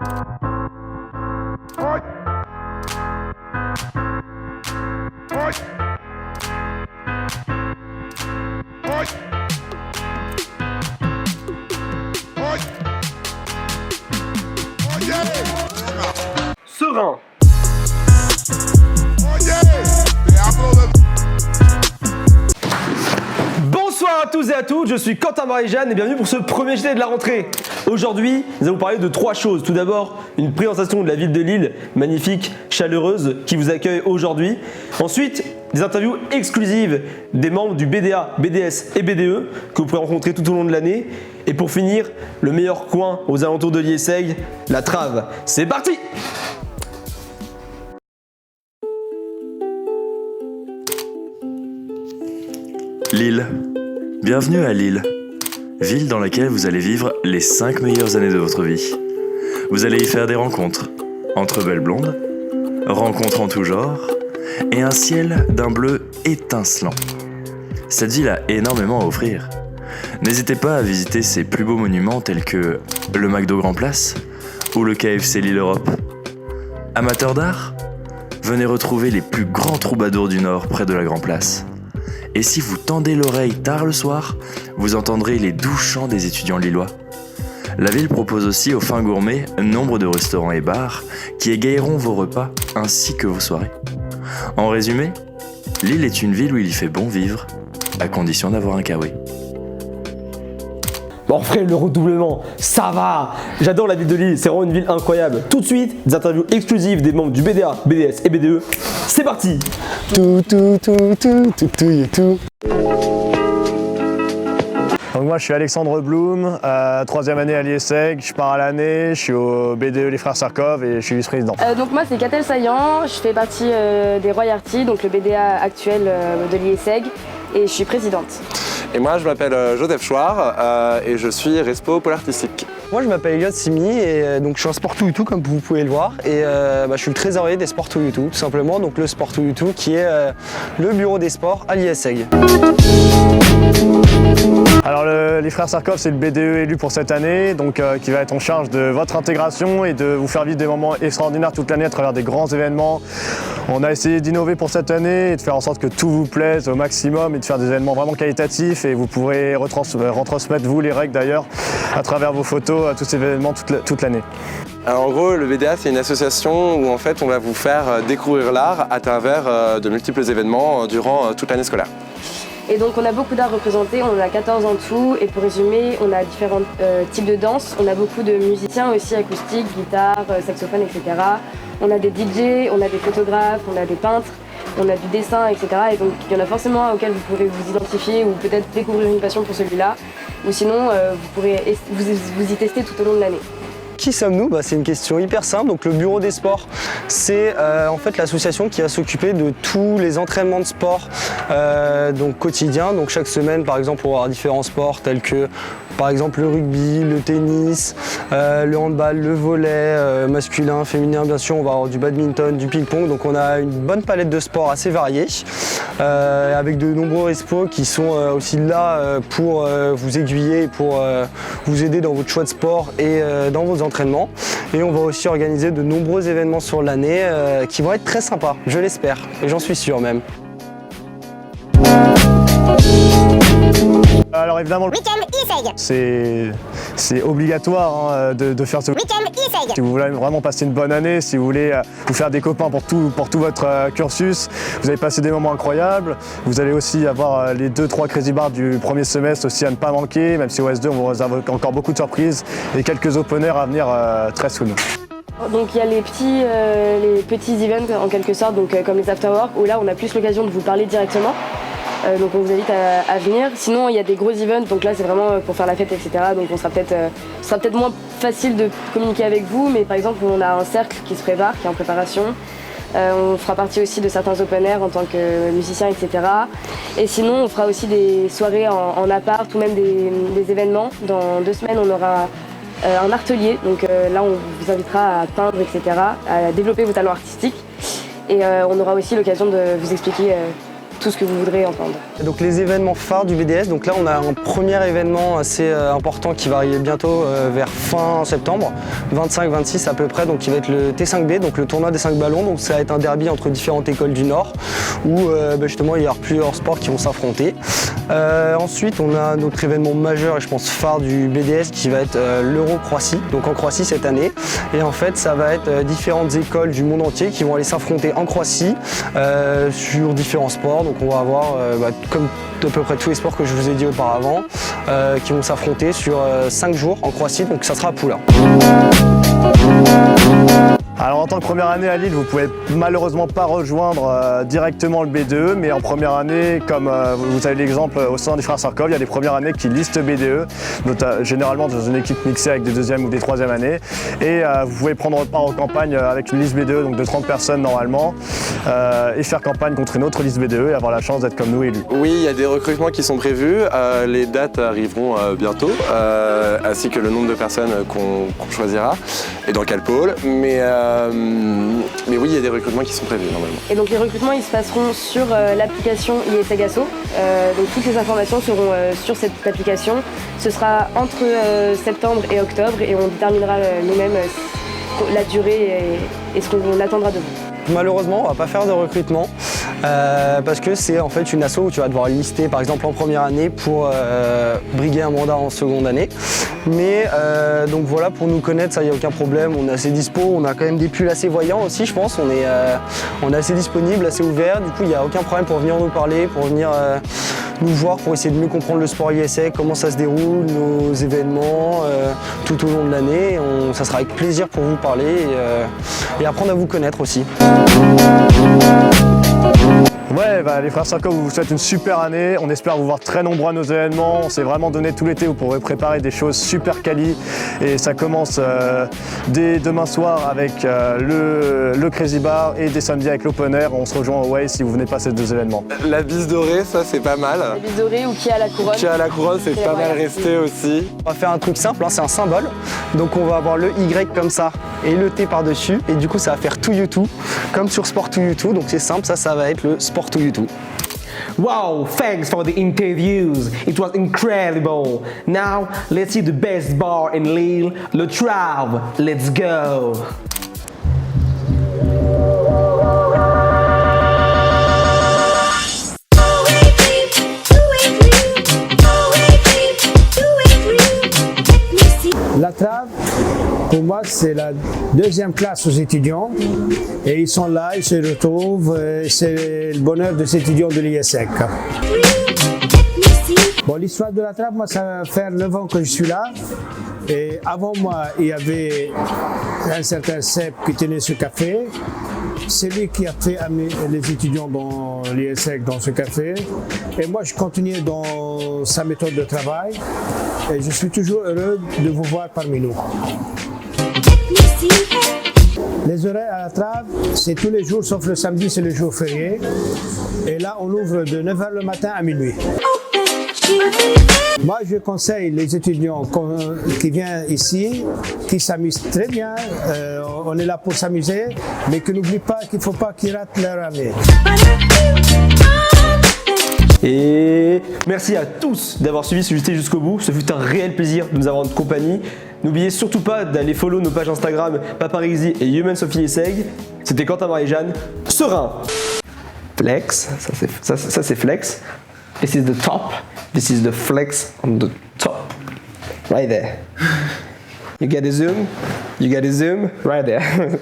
Serein. Bonsoir à tous et à toutes, je suis Quentin Marie-Jeanne et bienvenue pour ce premier JT de la rentrée. Aujourd'hui, nous allons vous parler de trois choses. Tout d'abord, une présentation de la ville de Lille, magnifique, chaleureuse, qui vous accueille aujourd'hui. Ensuite, des interviews exclusives des membres du BDA, BDS et BDE que vous pourrez rencontrer tout au long de l'année. Et pour finir, le meilleur coin aux alentours de Liesseg, la Trave. C'est parti! Lille. Bienvenue à Lille, ville dans laquelle vous allez vivre les 5 meilleures années de votre vie. Vous allez y faire des rencontres, entre belles blondes, rencontres en tout genre, et un ciel d'un bleu étincelant. Cette ville a énormément à offrir. N'hésitez pas à visiter ses plus beaux monuments tels que le McDo Grand Place ou le KFC Lille Europe. Amateurs d'art, venez retrouver les plus grands troubadours du Nord près de la Grand Place. Et si vous tendez l'oreille tard le soir, vous entendrez les doux chants des étudiants lillois. La ville propose aussi aux fins gourmets nombre de restaurants et bars qui égayeront vos repas ainsi que vos soirées. En résumé, Lille est une ville où il y fait bon vivre, à condition d'avoir un kawaii. Bon frère, le redoublement, ça va. J'adore la ville de Lille, c'est vraiment une ville incroyable. Tout de suite, des interviews exclusives des membres du BDA, BDS et BDE. C'est parti. Donc moi je suis Alexandre Blum, 3e année à Liesseg, je pars à l'année, je suis au BDE Les Frères Sarkov et je suis vice-président. Donc moi c'est Catel Saillant, je fais partie des Royarty, donc le BDA actuel de Liesseg, et je suis présidente. Et moi je m'appelle Joseph Chouard et je suis respo pôle artistique. Moi je m'appelle Elliot Simi et donc je suis un sport to comme vous pouvez le voir et je suis le trésorier des sports to tout simplement, donc le sport to qui est le bureau des sports à Liesseg. Alors les Frères Sarkov c'est le BDE élu pour cette année, donc qui va être en charge de votre intégration et de vous faire vivre des moments extraordinaires toute l'année à travers des grands événements. On a essayé d'innover pour cette année et de faire en sorte que tout vous plaise au maximum et de faire des événements vraiment qualitatifs, et vous pourrez retransmettre vous les règles d'ailleurs à travers vos photos à tous ces événements toute l'année. Alors en gros, le BDA c'est une association où en fait on va vous faire découvrir l'art à travers de multiples événements durant toute l'année scolaire. Et donc on a beaucoup d'art représentés, on en a 14 en tout, et pour résumer, on a différents types de danse. On a beaucoup de musiciens aussi, acoustiques, guitare, saxophone, etc. On a des DJ, on a des photographes, on a des peintres, on a du dessin, etc. Et donc il y en a forcément un auquel vous pourrez vous identifier ou peut-être découvrir une passion pour celui-là. Ou sinon, vous pourrez vous y tester tout au long de l'année. Qui sommes-nous ? C'est une question hyper simple. Donc le bureau des sports, c'est en fait l'association qui va s'occuper de tous les entraînements de sport donc quotidiens. Donc chaque semaine, par exemple, on va avoir différents sports tels que par exemple le rugby, le tennis, le handball, le volley, masculin, féminin, bien sûr. On va avoir du badminton, du ping-pong. Donc on a une bonne palette de sports assez variés avec de nombreux respos qui sont aussi là pour vous aiguiller, pour vous aider dans votre choix de sport et dans vos entraînements. Et on va aussi organiser de nombreux événements sur l'année qui vont être très sympas, je l'espère, et j'en suis sûr même. Alors évidemment, le Week-end Liesseg. c'est obligatoire de faire ce Week-end Liesseg. Si vous voulez vraiment passer une bonne année, si vous voulez vous faire des copains pour tout votre cursus, vous allez passer des moments incroyables. Vous allez aussi avoir les 2-3 Crazy Bars du premier semestre aussi à ne pas manquer, même si au S2 on vous réserve encore beaucoup de surprises et quelques open air à venir très soon. Donc il y a les petits events en quelque sorte, donc comme les afterwork, où là on a plus l'occasion de vous parler directement. Donc on vous invite à venir. Sinon il y a des gros events, donc là c'est vraiment pour faire la fête, etc. Donc ce sera peut-être moins facile de communiquer avec vous, mais par exemple on a un cercle qui se prépare, qui est en préparation. On fera partie aussi de certains open air en tant que musicien, etc. Et sinon on fera aussi des soirées en appart ou même des événements. Dans 2 semaines on aura un atelier, donc là on vous invitera à peindre, etc. À développer vos talents artistiques. Et on aura aussi l'occasion de vous expliquer tout ce que vous voudrez entendre. Donc les événements phares du BDS, donc là on a un premier événement assez important qui va arriver bientôt vers fin septembre, 25-26 à peu près, donc qui va être le T5B, donc le tournoi des 5 ballons, donc ça va être un derby entre différentes écoles du Nord où justement il y aura plusieurs sports qui vont s'affronter. Ensuite on a notre événement majeur et je pense phare du BDS qui va être l'Euro Croatie, donc en Croatie cette année, et en fait ça va être différentes écoles du monde entier qui vont aller s'affronter en Croatie sur différents sports, donc on va avoir comme à peu près tous les sports que je vous ai dit auparavant, qui vont s'affronter sur 5 jours en Croatie, donc ça sera à Pula. Alors en tant que première année à Lille, vous pouvez malheureusement pas rejoindre directement le B2E, mais en première année, comme vous avez l'exemple au sein des frères Sarkov, il y a des premières années qui listent BDE, généralement dans une équipe mixée avec des deuxièmes ou des troisièmes années. Et vous pouvez prendre part aux campagnes avec une liste BDE, donc de 30 personnes normalement, et faire campagne contre une autre liste BDE et avoir la chance d'être comme nous élus. Oui, il y a des recrutements qui sont prévus, les dates arriveront bientôt, ainsi que le nombre de personnes qu'on choisira et dans quel pôle. Mais oui, il y a des recrutements qui sont prévus normalement. Et donc les recrutements ils se passeront sur l'application ISEG Asso. Donc toutes les informations seront sur cette application. Ce sera entre septembre et octobre et on déterminera nous-mêmes la durée et ce qu'on attendra de vous. Malheureusement, on va pas faire de recrutement parce que c'est en fait une asso où tu vas devoir lister par exemple en première année pour briguer un mandat en seconde année. Mais donc voilà, pour nous connaître, ça y a aucun problème, on est assez dispo, on a quand même des pulls assez voyants aussi, je pense, on est assez disponible, assez ouvert, du coup il n'y a aucun problème pour venir nous parler, pour venir nous voir, pour essayer de mieux comprendre le sport ISEG, comment ça se déroule, nos événements tout au long de l'année. Ça sera avec plaisir pour vous parler et apprendre à vous connaître aussi. Ouais, les frères Sarkov vous souhaitent une super année. On espère vous voir très nombreux à nos événements. On s'est vraiment donné tout l'été, vous pourrez préparer des choses super quali. Et ça commence dès demain soir avec le Crazy Bar et dès samedi avec l'Open Air. On se rejoint au Way si vous venez pas à ces 2 événements. La bise dorée, ça c'est pas mal. La bise dorée ou qui a la couronne. Qui a la couronne, c'est pas mal resté aussi. On va faire un truc simple, hein, c'est un symbole. Donc on va avoir le Y comme ça et le T par-dessus. Et du coup ça va faire To You Too, comme sur Sport To You Too. Donc c'est simple, ça va être le Sport To You Too. Wow, thanks for the interviews. It was incredible. Now, let's see the best bar in Lille, Le Trave. Let's go. La Trave, pour moi, c'est la 2e classe aux étudiants. Et ils sont là, ils se retrouvent. C'est le bonheur des étudiants de l'ISEC. Bon, l'histoire de la Trave, moi, ça va faire 9 ans que je suis là. Et avant moi, il y avait un certain Seb qui tenait ce café. C'est lui qui a fait amener les étudiants dans l'ISEC, dans ce café. Et moi, je continuais dans sa méthode de travail. Et je suis toujours heureux de vous voir parmi nous. Les horaires à la Trave, c'est tous les jours, sauf le samedi, c'est le jour férié. Et là, on ouvre de 9h le matin à minuit. Moi, je conseille les étudiants qui viennent ici, qui s'amusent très bien. On est là pour s'amuser, mais qu'ils n'oublient pas qu'il ne faut pas qu'ils ratent leur année. Et merci à tous d'avoir suivi ce JT jusqu'au bout. Ce fut un réel plaisir de nous avoir en compagnie. N'oubliez surtout pas d'aller follow nos pages Instagram Paparizi et Humans of ISEG. C'était Quentin Marie-Jeanne. Serein. Flex. Ça c'est flex. This is the top. This is the flex on the top. Right there. You get a zoom? You get a zoom? Right there.